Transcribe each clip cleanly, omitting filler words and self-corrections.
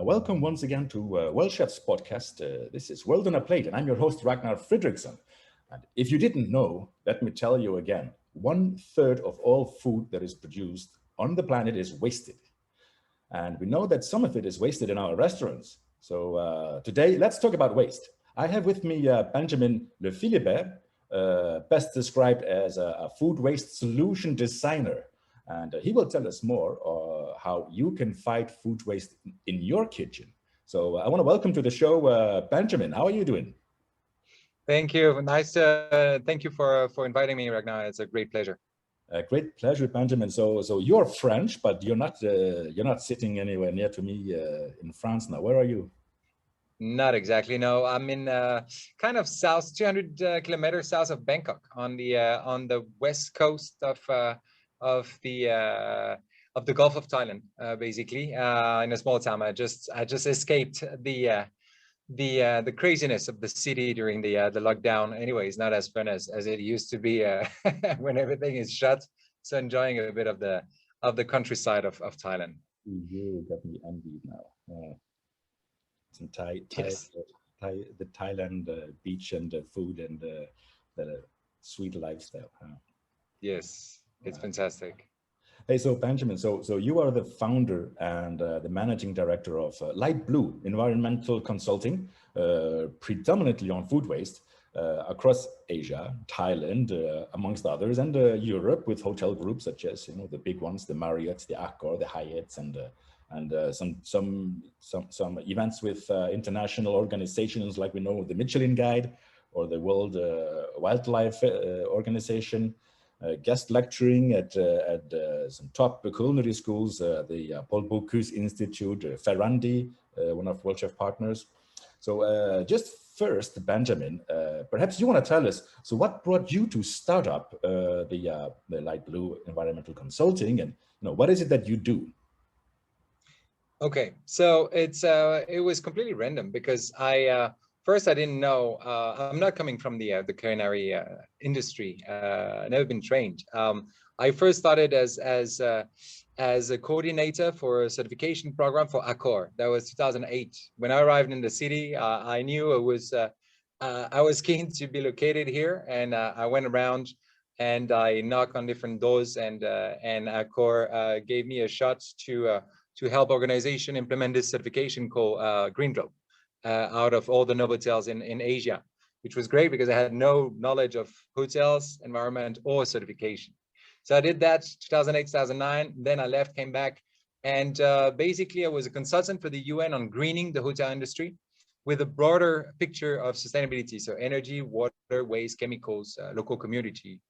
Welcome once again to Worldchefs podcast. This is World on a Plate, and I'm your host, Ragnar Fridriksson. And if you didn't know, let me tell you again, 1/3 of all food that is produced on the planet is wasted. And we know that some of it is wasted in our restaurants. So today, let's talk about waste. I have with me Benjamin Lephilibert, best described as a food waste solution designer. And he will tell us more how you can fight food waste in your kitchen. So I want to welcome to the show, Benjamin. How are you doing? Thank you. Nice. Thank you for inviting me, Ragnar. It's a great pleasure. Great pleasure, Benjamin. So you're French, but you're not sitting anywhere near to me in France now. Where are you? Not exactly. No, I'm in kind of south, 200 kilometers south of Bangkok, on the west coast of the Gulf of Thailand, basically, in a small town. I just escaped the craziness of the city during the lockdown. Anyway, it's not as fun as it used to be when everything is shut. So enjoying a bit of the countryside of Thailand. You got me envied now. Some Yes. the Thailand beach and the food and the sweet lifestyle. Huh? Yes, it's fantastic. Hey, so Benjamin, so you are the founder and the managing director of LightBlue Environmental Consulting, predominantly on food waste across Asia, Thailand, amongst others, and Europe with hotel groups such as the big ones, the Marriotts, the Accor, the Hyatts, and some events with international organizations like we know the Michelin Guide or the World Wildlife Organization. Guest lecturing at some top culinary schools, the Paul Bocuse Institute, Ferrandi, one of Worldchef partners. So just first, Benjamin, perhaps you want to tell us, so what brought you to start up the LightBlue Environmental Consulting, and what is it that you do? Okay, so it was completely random because first, I didn't know. I'm not coming from the culinary industry. Never been trained. I first started as a coordinator for a certification program for Accor. That was 2008. When I arrived in the city, I knew I was keen to be located here, and I went around and I knocked on different doors, and Accor gave me a shot to help organization implement this certification called Green Globe. Out of all the Novotels in Asia, which was great because I had no knowledge of hotels, environment, or certification. So I did that 2008, 2009. Then I left, came back, and basically I was a consultant for the UN on greening the hotel industry with a broader picture of sustainability. So energy, water, waste, chemicals, local community.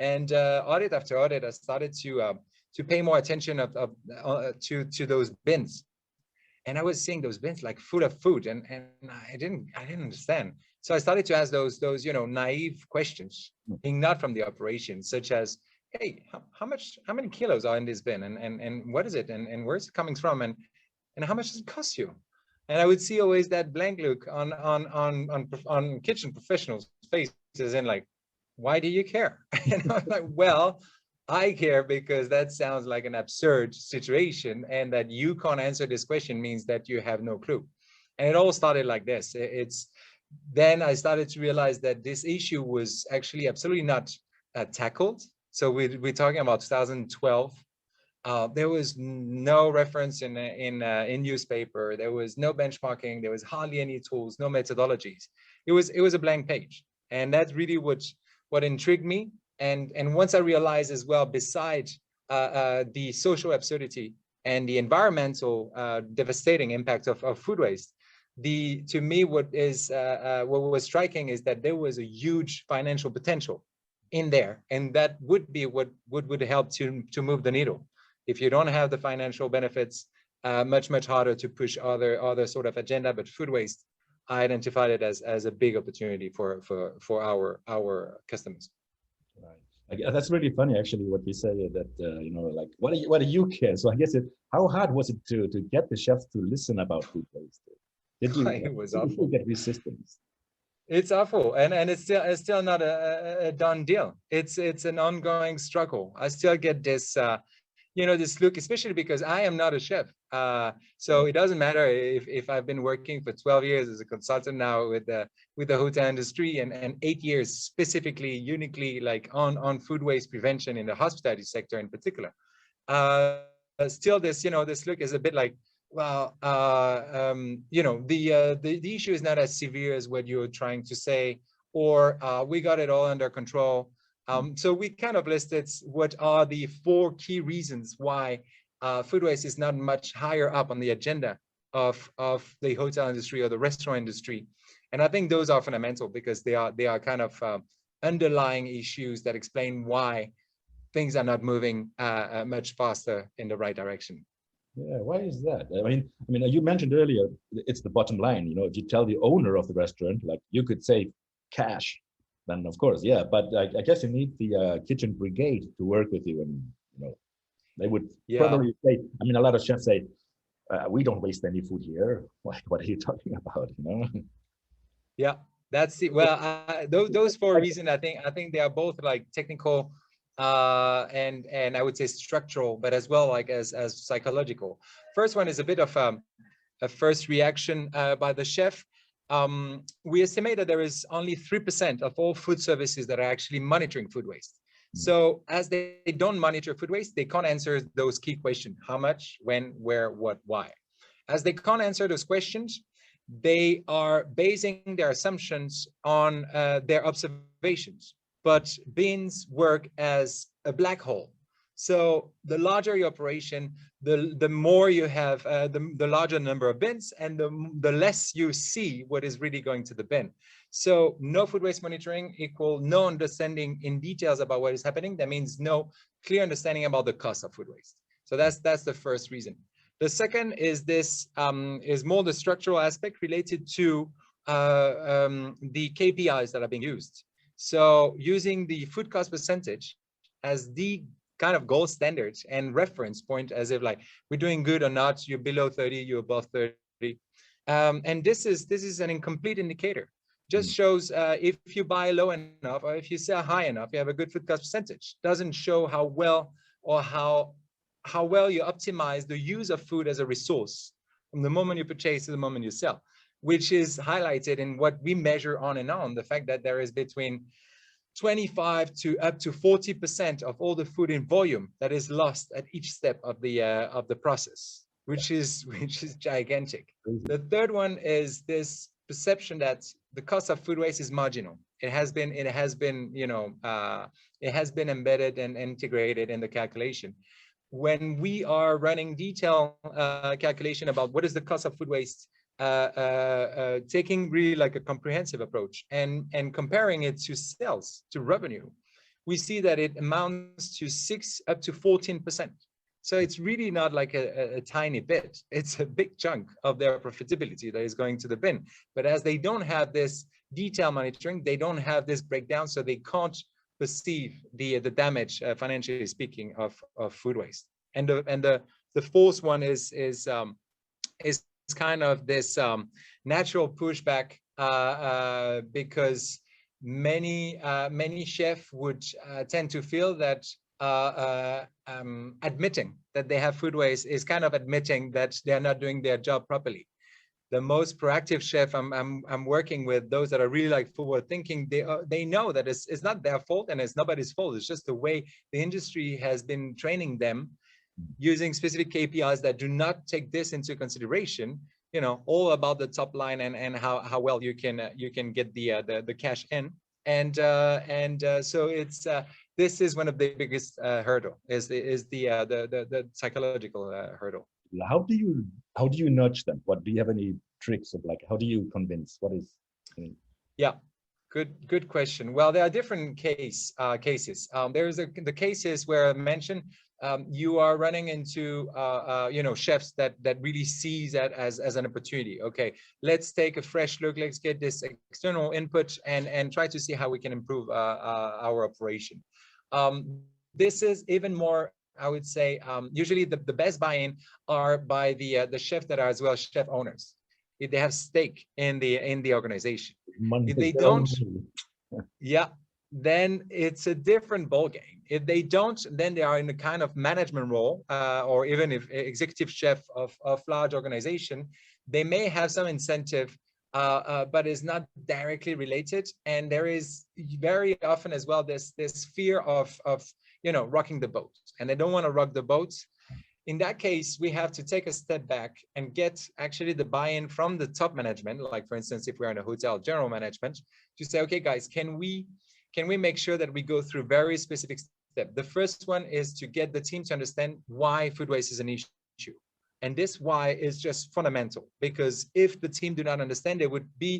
And audit after audit, I started to pay more attention to those bins. And I was seeing those bins like full of food, and I didn't understand. So I started to ask those naive questions, being not from the operation, such as, hey, how many kilos are in this bin, and what is it, and where's it coming from, and how much does it cost you? And I would see always that blank look on kitchen professionals' faces, and like, why do you care? And I'm like, well, I care because that sounds like an absurd situation, and that you can't answer this question means that you have no clue. And it all started like this. Then I started to realize that this issue was actually absolutely not tackled. So we're talking about 2012. There was no reference in newspaper. There was no benchmarking. There was hardly any tools, no methodologies. It was a blank page, and that's really what intrigued me. And once I realized as well, besides the social absurdity and the environmental devastating impact of food waste, to me what was striking is that there was a huge financial potential in there, and that would be what would help to move the needle. If you don't have the financial benefits, much harder to push other sort of agenda. But food waste, I identified it as a big opportunity for our customers. Right. That's really funny, actually, what you say that, like, what do you care? So I guess how hard was it to get the chefs to listen about food waste? It was awful. Get resistance? It's awful, and it's still not a done deal. It's an ongoing struggle. I still get this this look, especially because I am not a chef. So it doesn't matter if I've been working for 12 years as a consultant now with the hotel industry and 8 years specifically, uniquely like on food waste prevention in the hospitality sector in particular. Still this look is a bit like, well, the issue is not as severe as what you're trying to say, or we got it all under control. So we kind of listed what are the 4 key reasons why food waste is not much higher up on the agenda of the hotel industry or the restaurant industry. And I think those are fundamental because they are kind of underlying issues that explain why things are not moving much faster in the right direction. Yeah, why is that? I mean, you mentioned earlier, it's the bottom line. If you tell the owner of the restaurant, like you could save cash, then of course, yeah. But I guess you need the kitchen brigade to work with you, and they would probably say. I mean, a lot of chefs say, "We don't waste any food here." What are you talking about? Yeah, that's it. Well, those 4 reasons, I think they are both like technical and I would say structural, but as well like as psychological. First one is a bit of a first reaction by the chef. We estimate that there is only 3% of all food services that are actually monitoring food waste. So as they don't monitor food waste, they can't answer those key questions: how much, when, where, what, why. As they can't answer those questions, they are basing their assumptions on their observations. But bins work as a black hole. So the larger your operation, the more you have, the larger number of bins, and the less you see what is really going to the bin. So no food waste monitoring equal no understanding in details about what is happening. That means no clear understanding about the cost of food waste. So that's the first reason. The second is this is more the structural aspect related to the KPIs that are being used. So using the food cost percentage as the kind of gold standard and reference point, as if like we're doing good or not, you're below 30, you're above 30. And this is an incomplete indicator. Just shows if you buy low enough or if you sell high enough, you have a good food cost percentage. Doesn't show how well or how well you optimize the use of food as a resource from the moment you purchase to the moment you sell, which is highlighted in what we measure on and on, the fact that there is between 25 to up to 40% of all the food in volume that is lost at each step of the process, which is gigantic. The third one is this perception that the cost of food waste is marginal. It has been embedded and integrated in the calculation. When we are running detailed calculation about what is the cost of food waste, taking really like a comprehensive approach and comparing it to sales, to revenue, we see that it amounts to 6 up to 14%. So it's really not like a tiny bit. It's a big chunk of their profitability that is going to the bin. But as they don't have this detail monitoring, they don't have this breakdown, so they can't perceive the damage, financially speaking, of food waste. And the fourth one is kind of this natural pushback because many chefs would tend to feel that admitting that they have food waste is kind of admitting that they are not doing their job properly. The most proactive chef I'm working with, those that are really like forward thinking, they know that it's not their fault and it's nobody's fault. It's just the way the industry has been training them using specific KPIs that do not take this into consideration. All about the top line and how well you can get the cash in. And so it's this is one of the biggest hurdle is the psychological hurdle. How do you nudge them? What do you have any tricks of like how do you convince? What is? Yeah, good question. Well, there are different cases. There's the cases where I mentioned you are running into chefs that really sees that as an opportunity. Okay, let's take a fresh look. Let's get this external input and try to see how we can improve our operation. This is even more, I would say, usually the best buy-in are by the chefs that are as well chef owners. If they have stake in the organization. If they don't, yeah, then it's a different ball game. If they don't, then they are in a kind of management role, or even if executive chef of large organization, they may have some incentive, but is not directly related. And there is very often as well this fear of rocking the boat, and they don't want to rock the boat. In that case, we have to take a step back and get actually the buy-in from the top management. Like, for instance, if we're in a hotel, general management, to say, okay, guys, can we make sure that we go through very specific steps? The first one is to get the team to understand why food waste is an issue. And this why is just fundamental, because if the team do not understand, they would be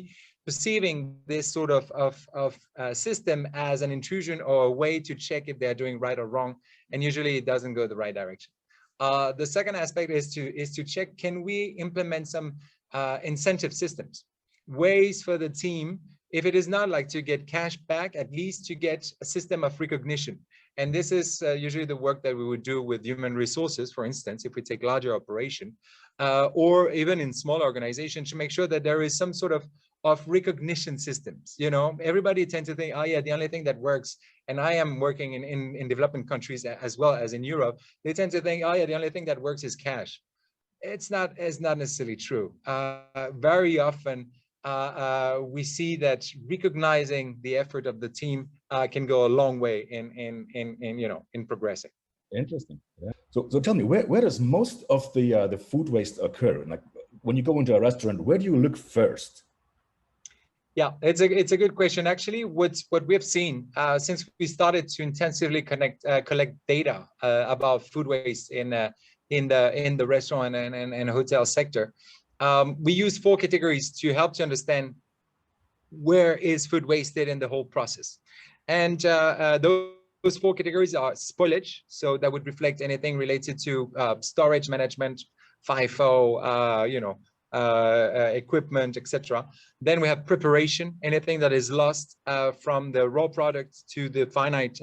perceiving this sort of system as an intrusion or a way to check if they're doing right or wrong. And usually it doesn't go the right direction. The second aspect is to check, can we implement some incentive systems, ways for the team, if it is not like to get cash back, at least to get a system of recognition. And this is usually the work that we would do with human resources, for instance, if we take larger operation, or even in smaller organizations, to make sure that there is some sort of recognition systems. Everybody tends to think, oh yeah, the only thing that works, and I am working in developing countries as well as in Europe, they tend to think, oh yeah, the only thing that works is cash. It's not necessarily true. Very often, we see that recognizing the effort of the team can go a long way in progressing. Interesting. Yeah. So tell me, where does most of the food waste occur? Like, when you go into a restaurant, where do you look first? Yeah, it's a good question. Actually, what we've seen since we started to intensively collect data about food waste in the restaurant and hotel sector, we use 4 categories to help to understand where is food wasted in the whole process. And those 4 categories are spoilage, so that would reflect anything related to storage management, FIFO, equipment, etc. Then we have preparation, anything that is lost from the raw product to the finite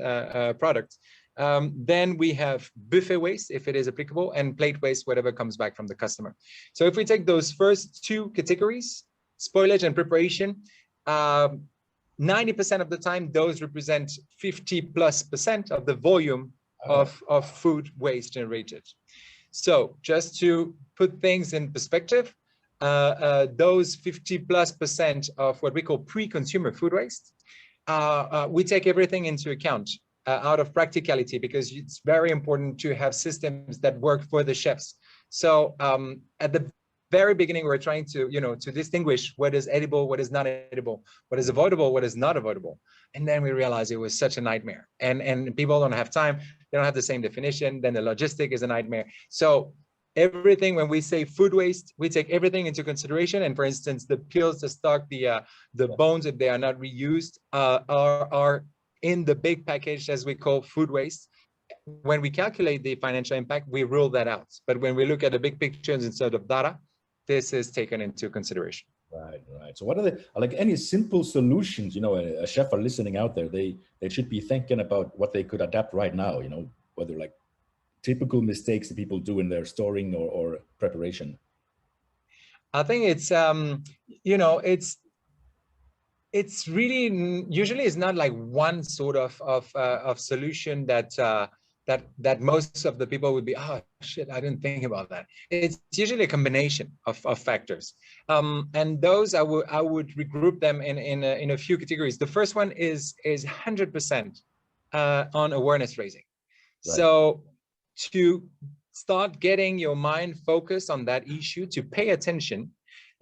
product. Then we have buffet waste, if it is applicable, and plate waste, whatever comes back from the customer. So if we take those first 2 categories, spoilage and preparation, 90% of the time, those represent 50+% of the volume of food waste generated. So just to put things in perspective, those 50+% of what we call pre-consumer food waste, we take everything into account out of practicality, because it's very important to have systems that work for the chefs. So at the very beginning, we're trying to, to distinguish what is edible, what is not edible, what is avoidable, what is not avoidable. And then we realized it was such a nightmare. And people don't have time. They don't have the same definition. Then the logistic is a nightmare. So everything, when we say food waste, we take everything into consideration. And for instance, the peels, the stock, the bones, if they are not reused, are in the big package, as we call food waste. When we calculate the financial impact, we rule that out. But when we look at the big pictures instead of data, this is taken into consideration. Right. So what are like any simple solutions, a chef are listening out there, they should be thinking about what they could adapt right now, whether like typical mistakes that people do in their storing or preparation? I think it's, it's really, usually it's not like one sort of solution that most of the people would be, oh shit, I didn't think about that. It's usually a combination of factors, and those I would regroup them in a few categories. The first one is 100% on awareness raising. Right. So to start getting your mind focused on that issue, to pay attention,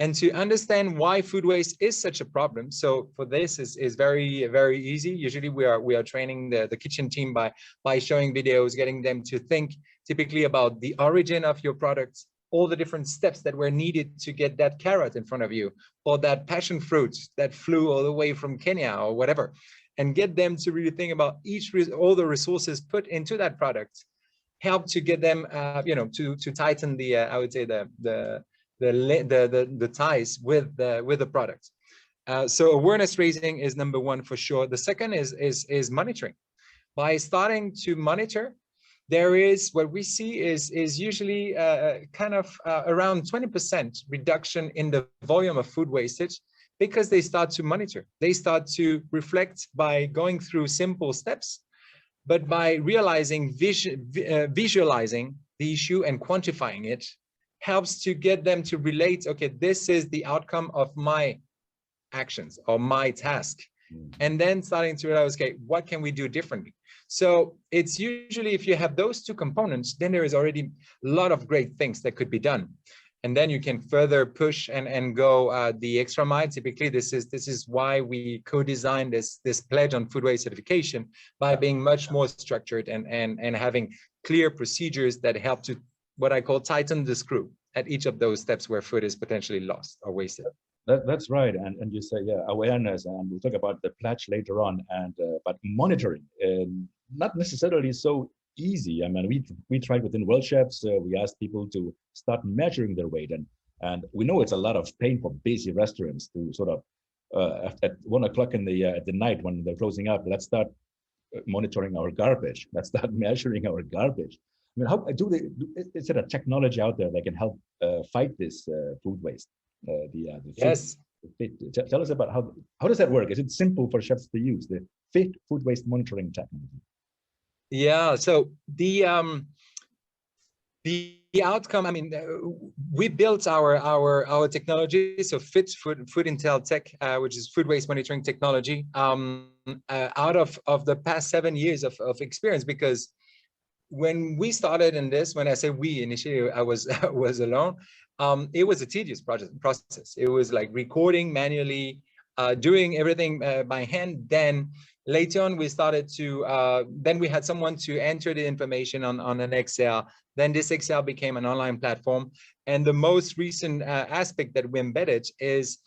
and to understand why food waste is such a problem. So for this is very, very easy. Usually we are training the kitchen team by showing videos, getting them to think typically about the origin of your products, all the different steps that were needed to get that carrot in front of you, or that passion fruit that flew all the way from Kenya or whatever, and get them to really think about all the resources put into that product, help to get them, to tighten the, I would say the ties with the product. So awareness raising is number one for sure. The second is monitoring. By starting to monitor, there is what we see is usually kind of around 20% reduction in the volume of food wastage, because they start to monitor. They start to reflect by going through simple steps. but by realizing, visualizing the issue and quantifying it helps to get them to relate, okay, this is the outcome of my actions or my task. And then starting to realize, okay, what can we do differently? So it's usually, if you have those two components, then there is already a lot of great things that could be done. And then you can further push and go the extra mile. Typically, this is why we co-designed this pledge on food waste certification, by being much more structured and having clear procedures that help to, what I call, tighten the screw at each of those steps where food is potentially lost or wasted. That's right, and you say, yeah, awareness, and we'll talk about the pledge later on, and but monitoring, not necessarily so easy. I mean, we tried within Worldchefs. We asked people to start measuring their weight, and we know it's a lot of pain for busy restaurants to sort of at 1 o'clock in the night when they're closing up, let's start monitoring our garbage. Let's start measuring our garbage. I mean, how do they? Is there a technology out there that can help fight this food waste? The Yes. Tell us about how does that work? Is it simple for chefs to use the fit food waste monitoring technology? Yeah. So the outcome, I mean, we built our technology, so Fit Food Intel Tech, which is food waste monitoring technology, out of the past 7 years of experience. Because when we started in this, when I say we, initially I was alone, it was a tedious process. It was like recording manually, doing everything by hand. Then later on, we started to, then we had someone to enter the information on an Excel. Then this Excel became an online platform. And the most recent aspect that we embedded is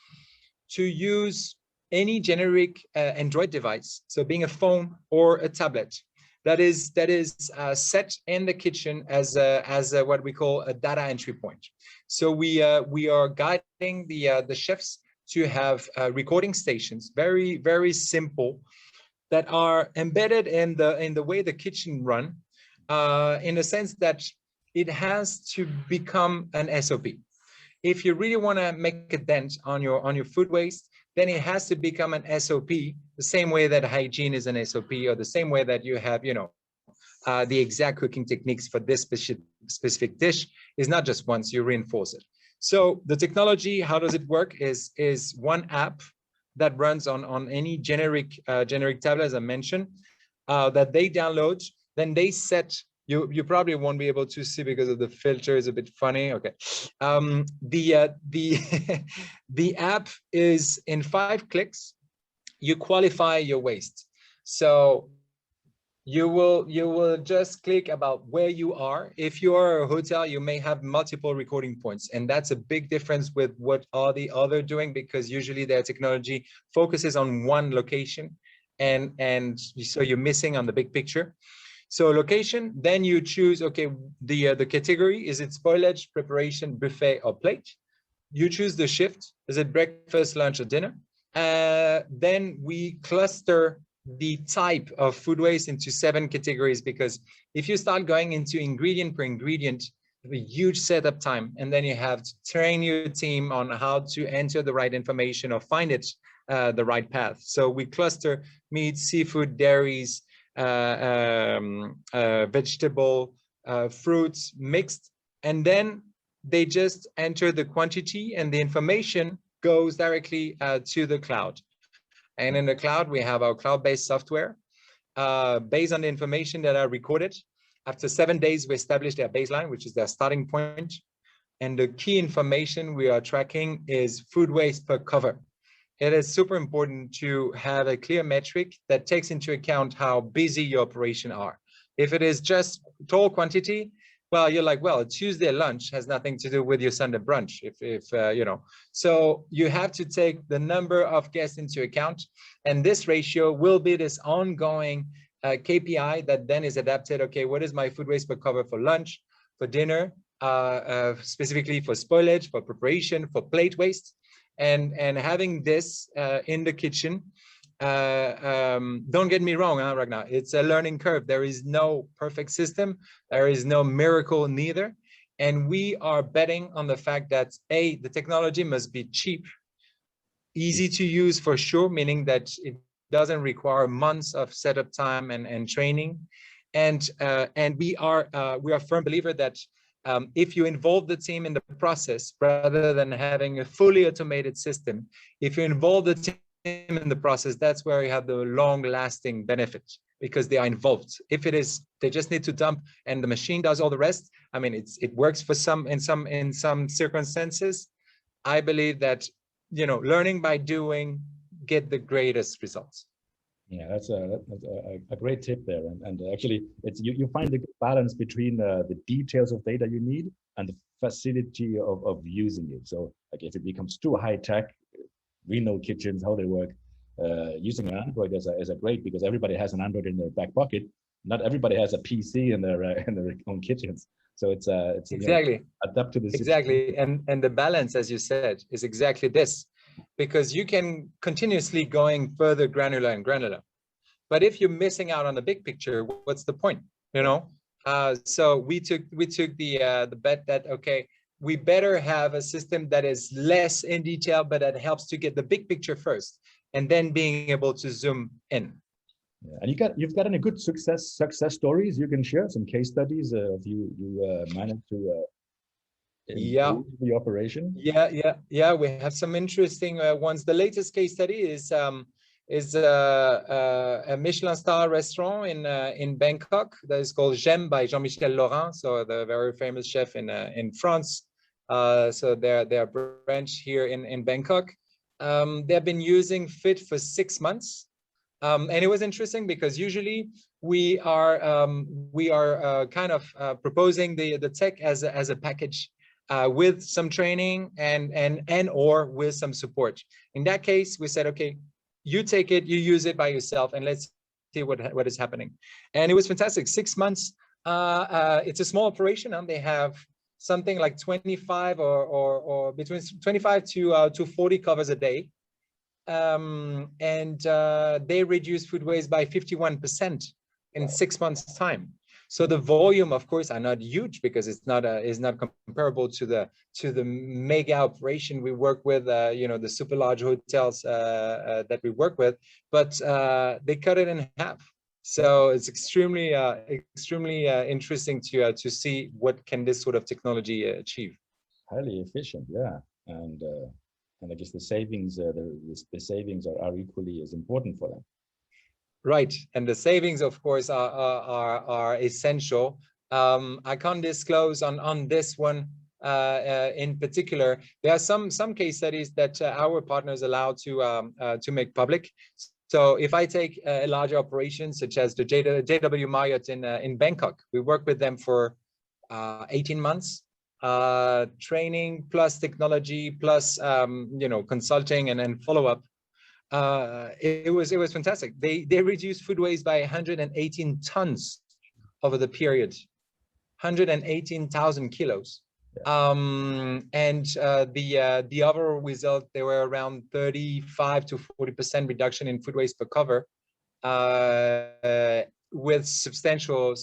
to use any generic Android device, so being a phone or a tablet, that is set in the kitchen as what we call a data entry point. So we are guiding the chefs to have recording stations, very, very simple, that are embedded in the way the kitchen run, in the sense that it has to become an SOP. If you really want to make a dent on your food waste, then it has to become an SOP, the same way that hygiene is an SOP, or the same way that you have, the exact cooking techniques for this specific dish is not just once, you reinforce it. So the technology, how does it work, is one app that runs on any generic tablet, as I mentioned, that they download. Then they set, you probably won't be able to see because of the filter is a bit funny. Okay, the app is in 5 clicks. You qualify your waste. So you will just click about where you are. If you are a hotel, you may have multiple recording points, and that's a big difference with what are the other doing, because usually their technology focuses on one location, and so you're missing on the big picture. So location, then you choose, okay, the category, is it spoilage, preparation, buffet, or plate? You choose the shift, is it breakfast, lunch, or dinner? Then we cluster the type of food waste into 7 categories, because if you start going into ingredient per ingredient, a huge setup time, and then you have to train your team on how to enter the right information or find it the right path. So we cluster meat, seafood, dairies, vegetable, fruits, mixed, and then they just enter the quantity, and the information goes directly to the cloud. And in the cloud, we have our cloud-based software based on the information that are recorded. After 7 days, we establish their baseline, which is their starting point. And the key information we are tracking is food waste per cover. It is super important to have a clear metric that takes into account how busy your operation are. If it is just total quantity, well, you're like, well, a Tuesday lunch has nothing to do with your Sunday brunch. So you have to take the number of guests into account, and this ratio will be this ongoing KPI that then is adapted. Okay, what is my food waste per cover for lunch, for dinner, specifically for spoilage, for preparation, for plate waste, and having this in the kitchen. Don't get me wrong, Ragnar, it's a learning curve. There is no perfect system. There is no miracle neither. And we are betting on the fact that the technology must be cheap, easy to use for sure, meaning that it doesn't require months of setup time and training. And we are a firm believer that if you involve the team in the process, rather than having a fully automated system, if you involve the team in the process, that's where you have the long-lasting benefit, because they are involved. If it is, they just need to dump and the machine does all the rest. I mean, it works for some in some circumstances. I believe that, you know, learning by doing get the greatest results. Yeah, that's a great tip there, and actually, it's you find the good balance between the details of data you need and the facility of using it. So, like, if it becomes too high tech, we know kitchens how they work. Using an Android is a great, because everybody has an Android in their back pocket. Not everybody has a PC in their own kitchens. So it's exactly, you know, adapt to the exactly, and the balance, as you said, is exactly this. Because you can continuously going further granular and granular, but if you're missing out on the big picture, what's the point? You know. So we took the bet that, okay, we better have a system that is less in detail, but that helps to get the big picture first, and then being able to zoom in. Yeah. And you've got any good success stories you can share? Some case studies of you managed to improve the operation? Yeah. We have some interesting ones. The latest case study is a Michelin Star Restaurant in Bangkok that is called J'aime by Jean-Michel Laurent, so the very famous chef in France. So their branch here in Bangkok. They've been using Fit for 6 months. And it was interesting because usually we are kind of proposing the tech as a package with some training and or with some support. In that case, we said, okay, you take it, you use it by yourself, and let's see what is happening. And it was fantastic. 6 months. It's a small operation, and they have something like 25 or between 25 to 40 covers a day. And they reduced food waste by 51% in 6 months' time. So the volume, of course, are not huge, because it's not comparable to the mega operation we work with, you know, the super large hotels that we work with, but they cut it in half. So it's extremely interesting to see what can this sort of technology achieve. Highly efficient, yeah, and I guess the savings are equally as important for them. Right, and the savings, of course, are essential. I can't disclose on this one in particular. There are some case studies that our partners allow to make public. So if I take a larger operation such as the JW Marriott in Bangkok, we work with them for 18 months. Training plus technology plus you know, consulting and follow-up. It was fantastic. They reduced food waste by 118 tons over the period, 118,000 kilos. Yeah. And the overall result, they were around 35 to 40% reduction in food waste per cover, with substantial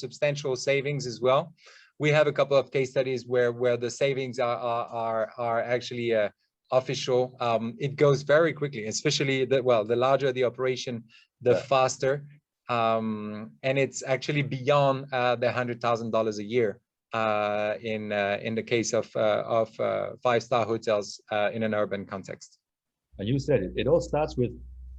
savings as well. We have a couple of case studies where the savings are actually official. It goes very quickly, especially the larger the operation, the faster. And it's actually beyond the $100,000 a year in the case of 5-star hotels in an urban context. And you said it all starts with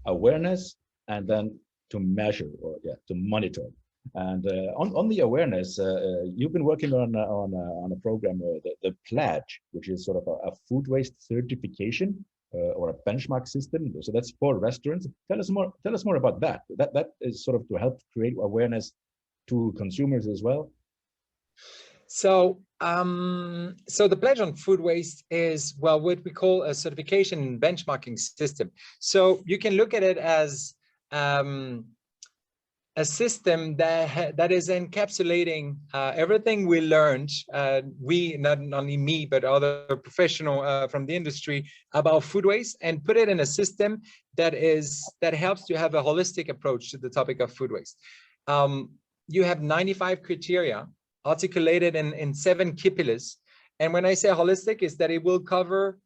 awareness, and then to measure, or to monitor. And on the awareness, you've been working on a program, the Pledge, which is sort of a food waste certification or a benchmark system. So that's for restaurants. Tell us more about that. That is sort of to help create awareness to consumers as well. So the Pledge on food waste is, well, what we call a certification benchmarking system. So you can look at it as a system that is encapsulating everything we learned, we, not only me, but other professional from the industry, about food waste, and put it in a system that helps to have a holistic approach to the topic of food waste. You have 95 criteria articulated in 7 key pillars, And when I say holistic, is that it will cover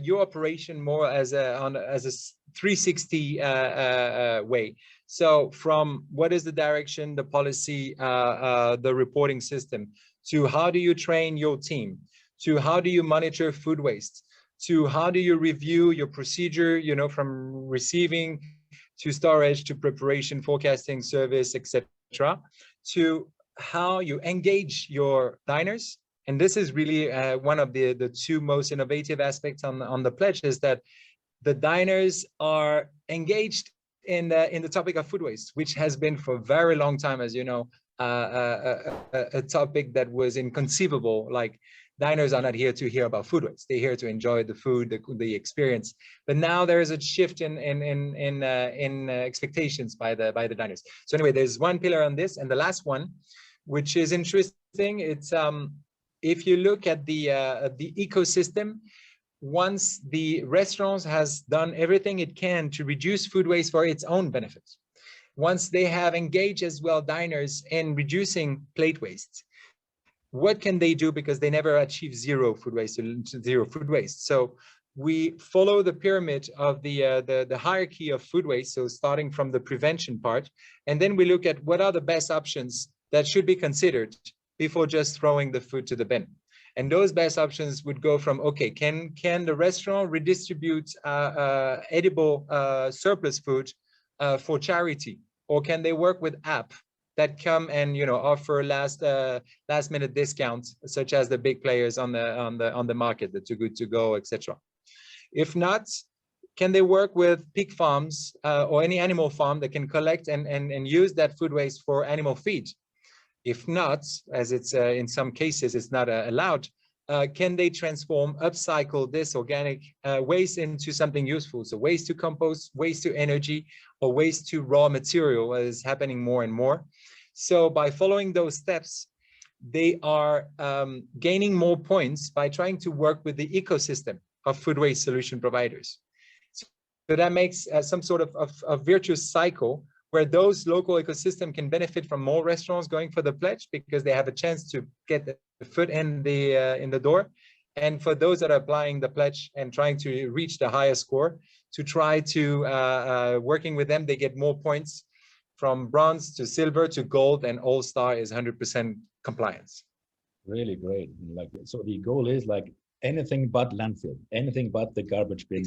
your operation more as a 360 way. So from what is the direction, the policy, the reporting system, to how do you train your team, to how do you monitor food waste, to how do you review your procedure, you know, from receiving to storage to preparation, forecasting, service, etc., to how you engage your diners. And this is really one of the two most innovative aspects on the pledge, is that the diners are engaged in the topic of food waste, which has been for a very long time, as you know, a topic that was inconceivable. Like, diners are not here to hear about food waste; they're here to enjoy the food, the experience. But now there is a shift in expectations by the diners. So anyway, there's one pillar on this, and the last one, which is interesting. It's if you look at the ecosystem, once the restaurants has done everything it can to reduce food waste for its own benefits, once they have engaged as well diners in reducing plate waste, what can they do? Because they never achieve zero food waste. So we follow the pyramid of the hierarchy of food waste. So starting from the prevention part, and then we look at what are the best options that should be considered before just throwing the food to the bin. And those best options would go from, okay, can the restaurant redistribute edible surplus food for charity, or can they work with app that come and, you know, offer last minute discounts, such as the big players on the market, the Too Good To Go, etc. If not, can they work with pig farms or any animal farm that can collect and use that food waste for animal feed? If not, as it's in some cases it's not allowed, can they transform, upcycle this organic waste into something useful? So waste to compost, waste to energy, or waste to raw material, is happening more and more. So by following those steps, they are gaining more points by trying to work with the ecosystem of food waste solution providers. So that makes some sort of virtuous cycle, where those local ecosystem can benefit from more restaurants going for the pledge, because they have a chance to get the foot in the door. And for those that are applying the pledge and trying to reach the highest score, to try to working with them, they get more points, from bronze to silver to gold, and all star is 100% compliance. Really great. Like, so the goal is like anything but landfill, anything but the garbage bin.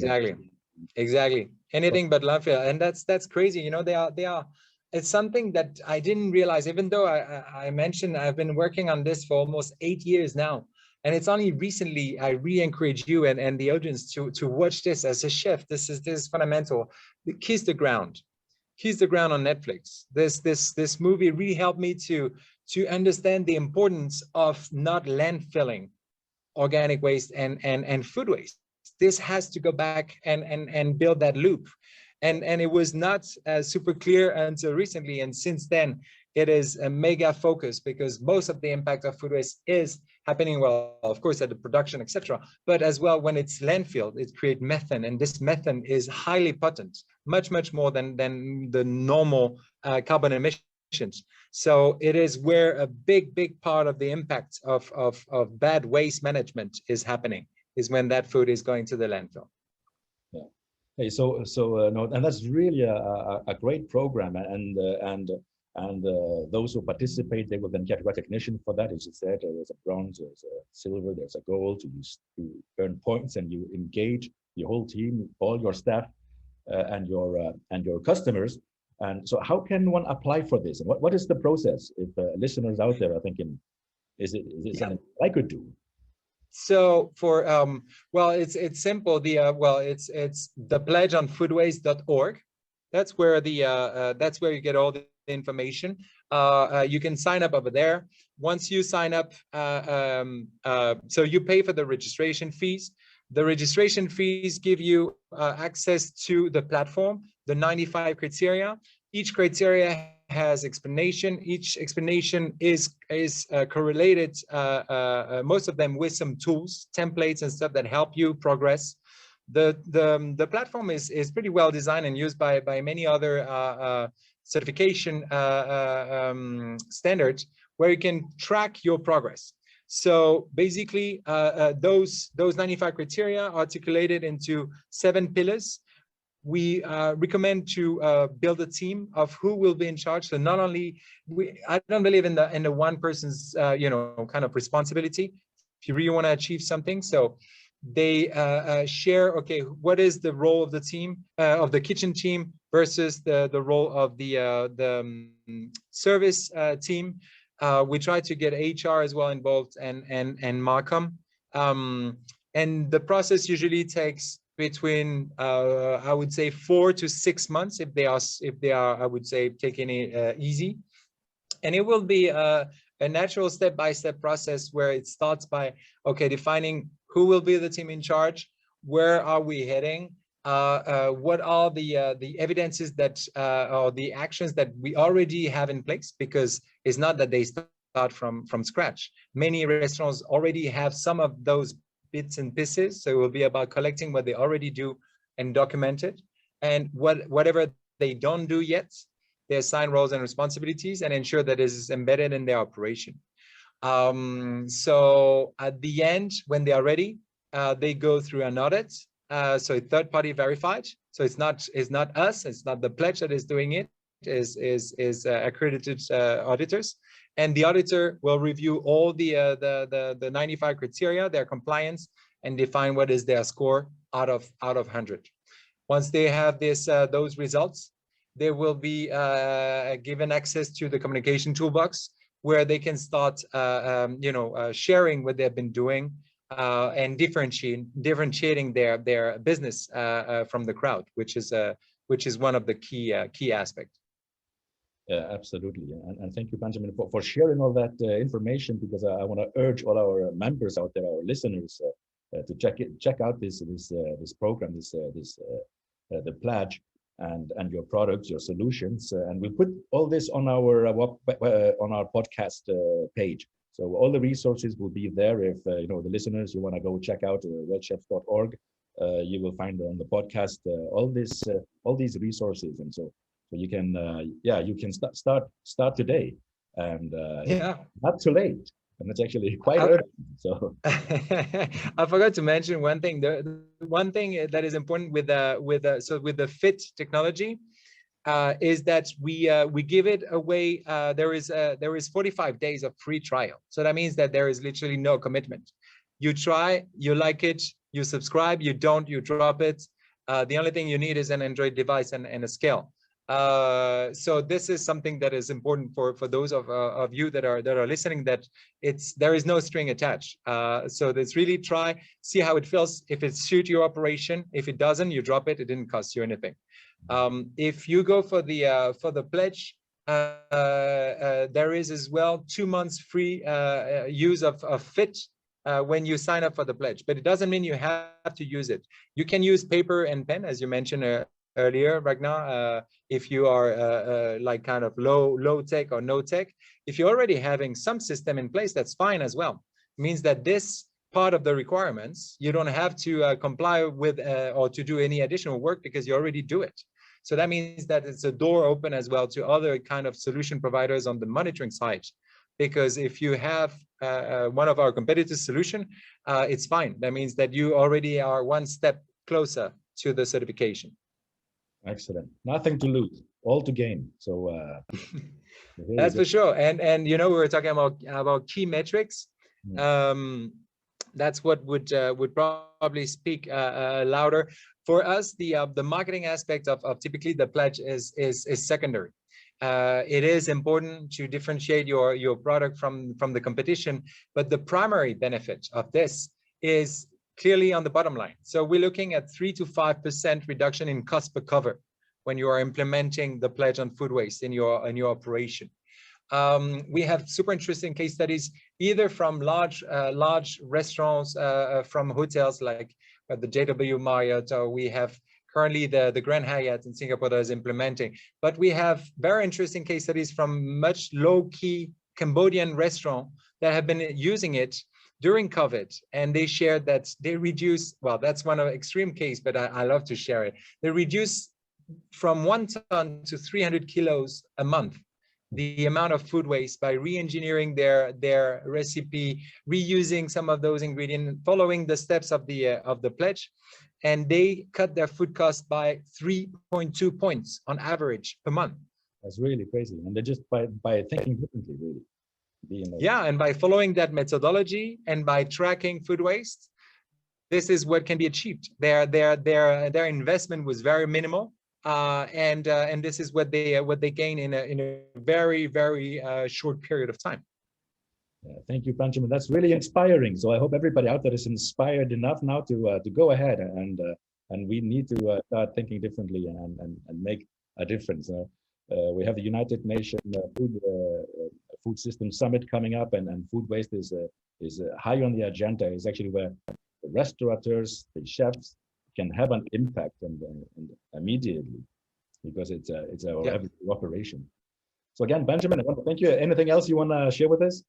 Exactly. Anything but landfill. And that's crazy. You know, they are, it's something that I didn't realize, even though I mentioned I've been working on this for almost 8 years now. And it's only recently I re-encourage you and the audience to watch this as a chef. This is fundamental. Kiss the Ground. Kiss the Ground on Netflix. This movie really helped me to understand the importance of not landfilling organic waste and food waste. This has to go back and build that loop. And it was not super clear until recently. And since then, it is a mega focus, because most of the impact of food waste is happening, well, of course, at the production, etc., but as well when it's landfilled, it creates methane. And this methane is highly potent, much more than the normal carbon emissions. So it is where a big part of the impact of bad waste management is happening, is when that food is going to the landfill. Yeah. Hey, so no, and that's really a great program, and those who participate, they will then get recognition for that. As you said, there's a bronze, there's a silver, there's a gold. You earn points, and you engage your whole team, all your staff, and your customers. And so, how can one apply for this? And what is the process? If listeners out there are thinking, is it something I could do? So for well, it's simple. It's the pledge on foodwaste.org. That's where you get all the information. You can sign up over there. Once you sign up, so you pay for the registration fees. The registration fees give you access to the platform, the 95 criteria. Each criteria has explanation. Each explanation is correlated, most of them, with some tools, templates and stuff that help you progress. The platform is pretty well designed and used by many other certification standards, where you can track your progress. So basically, those 95 criteria are articulated into 7 pillars. We recommend to build a team of who will be in charge. So not only I don't believe in the one person's kind of responsibility if you really want to achieve something. So they share, okay, what is the role of the team, of the kitchen team versus the role of the service team. We try to get HR as well involved, and Markham. And the process usually takes between I would say 4 to 6 months if they are I would say taking it easy. And it will be a natural step-by-step process where it starts by, okay, defining who will be the team in charge, where are we heading, what are the evidences that or the actions that we already have in place, because it's not that they start from scratch. Many restaurants already have some of those bits and pieces, so it will be about collecting what they already do and document it, and whatever they don't do yet, they assign roles and responsibilities and ensure that it is embedded in their operation. So at the end, when they are ready, they go through an audit. So it's third-party verified. So it's not us, it's not the pledge that is doing it, is accredited auditors. And the auditor will review all the 95 criteria, their compliance, and define what is their score out of 100. Once they have those results, they will be given access to the communication toolbox, where they can start sharing what they've been doing and differentiating their business from the crowd, which is one of the key aspects. Yeah, absolutely. And thank you, Benjamin, for sharing all that information, because I want to urge all our members out there, our listeners, to check out this program, the pledge, and your products, your solutions, and we put all this on our podcast page. So all the resources will be there. If the listeners, you want to go check out worldchefs.org, you will find on the podcast all these resources, and so you can you can start today, and not too late. And it's actually quite early. So I forgot to mention one thing. The one thing that is important with the Fit technology is that we give it away. There is 45 days of free trial. So that means that there is literally no commitment. You try, you like it, you subscribe. You don't, you drop it. The only thing you need is an Android device and a scale. So this is something that is important for those of you that are listening, that there is no string attached. So let's really try, see how it feels. If it suits your operation, if it doesn't, you drop it. It didn't cost you anything. If you go for the pledge, there is as well 2 months free use of Fit when you sign up for the pledge, but it doesn't mean you have to use it. You can use paper and pen, as you mentioned earlier, Ragnar, if you are like kind of low tech or no tech. If you're already having some system in place, that's fine as well. It means that this part of the requirements, you don't have to comply with or to do any additional work, because you already do it. So that means that it's a door open as well to other kind of solution providers on the monitoring side. Because if you have one of our competitors' solution, it's fine. That means that you already are one step closer to the certification. Excellent. Nothing to lose, all to gain. So that's for sure. And we were talking about key metrics. That's what would probably speak louder for us. The marketing aspect of typically the pledge is secondary. It is important to differentiate your product from the competition, but the primary benefit of this is clearly on the bottom line. So we're looking at 3 to 5% reduction in cost per cover when you are implementing the pledge on food waste in your operation. We have super interesting case studies, either from large restaurants, from hotels like the JW Marriott, or we have currently the Grand Hyatt in Singapore that is implementing. But we have very interesting case studies from much low-key Cambodian restaurants that have been using it during COVID, and they shared that they reduce, well, that's one of extreme case, but I love to share it. They reduce from 1 ton to 300 kilos a month the amount of food waste by re-engineering their recipe, reusing some of those ingredients, following the steps of the pledge, and they cut their food cost by 3.2 points on average per month. That's really crazy, and they're just by thinking differently, really. Yeah, and by following that methodology and by tracking food waste, this is what can be achieved. Their investment was very minimal, and this is what they gain in a very short period of time. Thank you, Benjamin. That's really inspiring. So I hope everybody out there is inspired enough now to go ahead and we need to start thinking differently and make a difference. We have the United Nations Food System Summit coming up, and food waste is high on the agenda. It's actually where the restaurateurs, the chefs can have an impact and immediately, because it's our everyday operation. So again, Benjamin, I want to thank you. Anything else you want to share with us?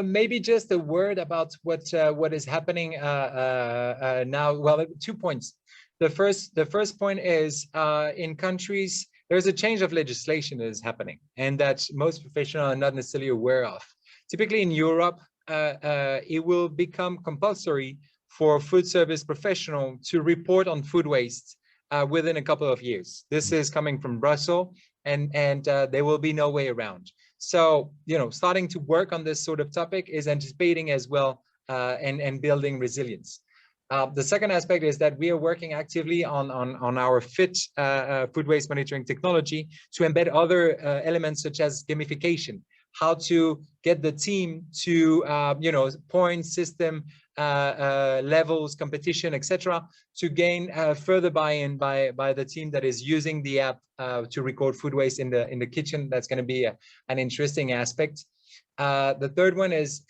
Maybe just a word about what is happening now. Well, 2 points. The first point is in countries, there's a change of legislation that is happening, and that most professionals are not necessarily aware of. Typically in Europe, it will become compulsory for food service professional to report on food waste within a couple of years. This is coming from Brussels, and there will be no way around. So, starting to work on this sort of topic is anticipating as well and building resilience. The second aspect is that we are working actively on our FIT food waste monitoring technology to embed other elements such as gamification, how to get the team to point system levels, competition, etc., to gain further buy-in by the team that is using the app to record food waste in the kitchen. That's going to be an interesting aspect. The third one is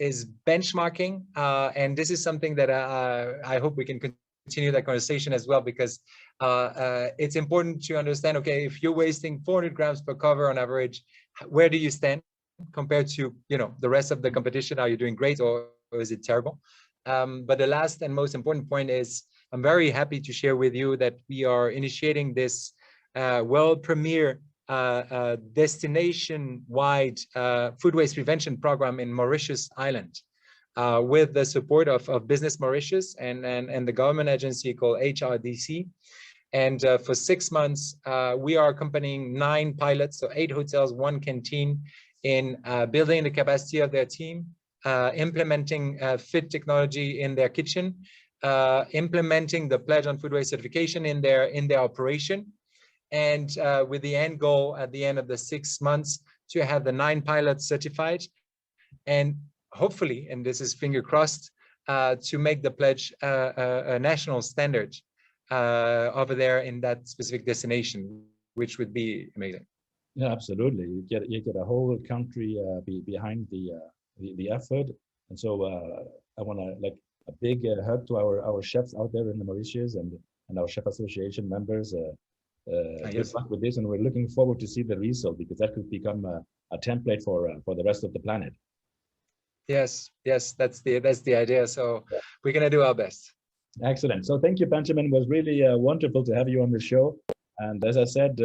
benchmarking, and this is something that I hope we can continue that conversation as well, because it's important to understand, okay, if you're wasting 400 grams per cover on average, where do you stand compared to the rest of the competition? Are you doing great, or is it terrible? But the last and most important point is, I'm very happy to share with you that we are initiating this world premiere destination-wide food waste prevention program in Mauritius Island, with the support of Business Mauritius and the government agency called HRDC. And for 6 months, we are accompanying 9 pilots, so 8 hotels, 1 canteen, in building the capacity of their team, implementing FIT technology in their kitchen, implementing the pledge on food waste certification in their operation, and with the end goal at the end of the 6 months to have the 9 pilots certified, and hopefully, and this is finger crossed, to make the pledge a national standard over there in that specific destination, which would be amazing. Yeah, absolutely. You get a whole country behind the effort, and so I want to a big hug to our chefs out there in the Mauritius and our chef association members. Good luck with this, and we're looking forward to see the result, because that could become a template for the rest of the planet. Yes, that's the idea. So we're gonna do our best. Excellent. So thank you, Benjamin. It was really wonderful to have you on the show. And as I said,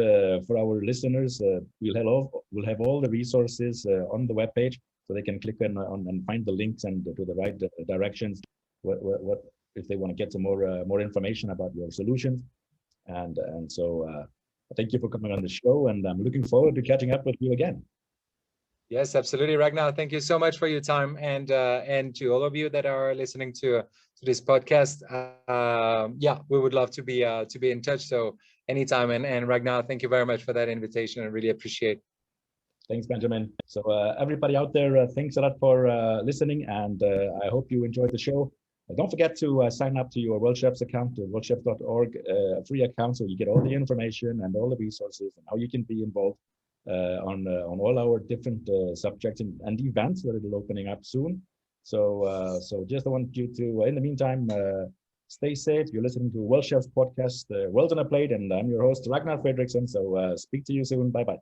for our listeners, we'll have all the resources on the webpage, so they can click on and find the links and to the right directions. What if they want to get some more information about your solutions. And so thank you for coming on the show, and I'm looking forward to catching up with you again. Yes, absolutely, Ragnar. Thank you so much for your time, and to all of you that are listening to this podcast. Yeah, we would love to be in touch. So anytime, and Ragnar, thank you very much for that invitation. I really appreciate it. Thanks, Benjamin. So everybody out there, thanks a lot for listening, and I hope you enjoyed the show. Don't forget to sign up to your Worldchefs account, worldchefs.org, a free account, so you get all the information and all the resources and how you can be involved on all our different subjects and events that will be opening up soon. So just I want you to, in the meantime, stay safe. You're listening to Worldchefs podcast, World on a Plate, and I'm your host, Ragnar Fredriksson. So speak to you soon. Bye-bye.